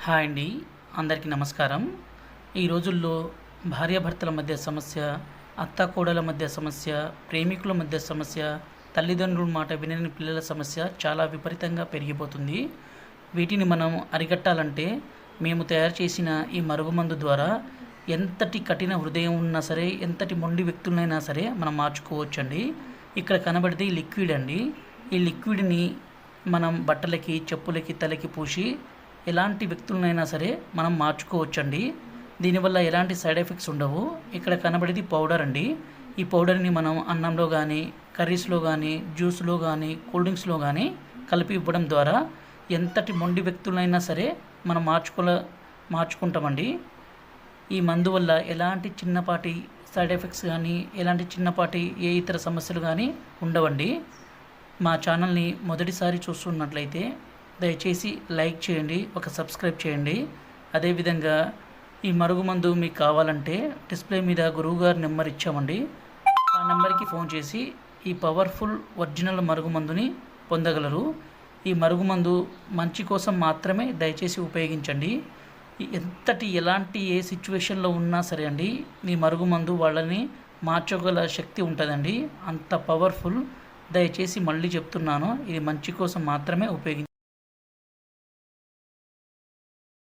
Hi అండి. అందరికీ నమస్కారం. ఈ రోజుల్లో భార్యాభర్తల మధ్య సమస్య, అత్తాకోడళ్ళ మధ్య సమస్య, ప్రేమికుల మధ్య సమస్య, తల్లిదండ్రుల మాట వినని పిల్లల సమస్య చాలా విపరీతంగా పెరిగిపోతుంది. వీటిని మనం అరికట్టాలంటే మేము తయారు చేసిన ఈ మరుగుమందు ద్వారా ఎంతటి కఠిన హృదయం ఉన్నా సరే, ఎంతటి మొండి వ్యక్తులనైనా సరే మనం మార్చుకోవచ్చండి. ఇక్కడ కనబడేది లిక్విడ్ అండి. ఈ లిక్విడ్‌ని మనం బట్టలకి, చెప్పులకి, తలకి పూసి ఎలాంటి వ్యక్తులనైనా సరే మనం మార్చుకోవచ్చండి. దీనివల్ల ఎలాంటి సైడ్ ఎఫెక్ట్స్ ఉండవు. ఇక్కడ కనబడేది పౌడర్ అండి. ఈ పౌడర్‌ని మనం అన్నంలో కానీ, కర్రీస్‌లో కానీ, జ్యూస్‌లో కానీ, కూల్ డ్రింక్స్‌లో కానీ కలిపి ఇవ్వడం ద్వారా ఎంతటి మొండి వ్యక్తులైనా సరే మనం మార్చుకుంటామండి. ఈ మందు వల్ల ఎలాంటి చిన్నపాటి సైడ్ ఎఫెక్ట్స్ కానీ, ఎలాంటి చిన్నపాటి ఏ ఇతర సమస్యలు కానీ ఉండవండి. మా ఛానల్‌ని మొదటిసారి చూస్తున్నట్లయితే దయచేసి లైక్ చేయండి, ఒక సబ్స్క్రైబ్ చేయండి. అదేవిధంగా ఈ మరుగుమందు మీకు కావాలంటే డిస్ప్లే మీద గురువుగారి నెంబర్ ఇచ్చామండి. ఆ నెంబర్కి ఫోన్ చేసి ఈ పవర్ఫుల్ ఒరిజినల్ మరుగుమందుని పొందగలరు. ఈ మరుగుమందు మంచి కోసం మాత్రమే దయచేసి ఉపయోగించండి. ఎలాంటి ఏ సిచ్యువేషన్లో ఉన్నా సరే అండి, ఈ మరుగుమందు వాళ్ళని మార్చగల శక్తి ఉంటుందండి. అంత పవర్ఫుల్. దయచేసి మళ్ళీ చెప్తున్నాను, ఇది మంచి కోసం మాత్రమే ఉపయోగించండి.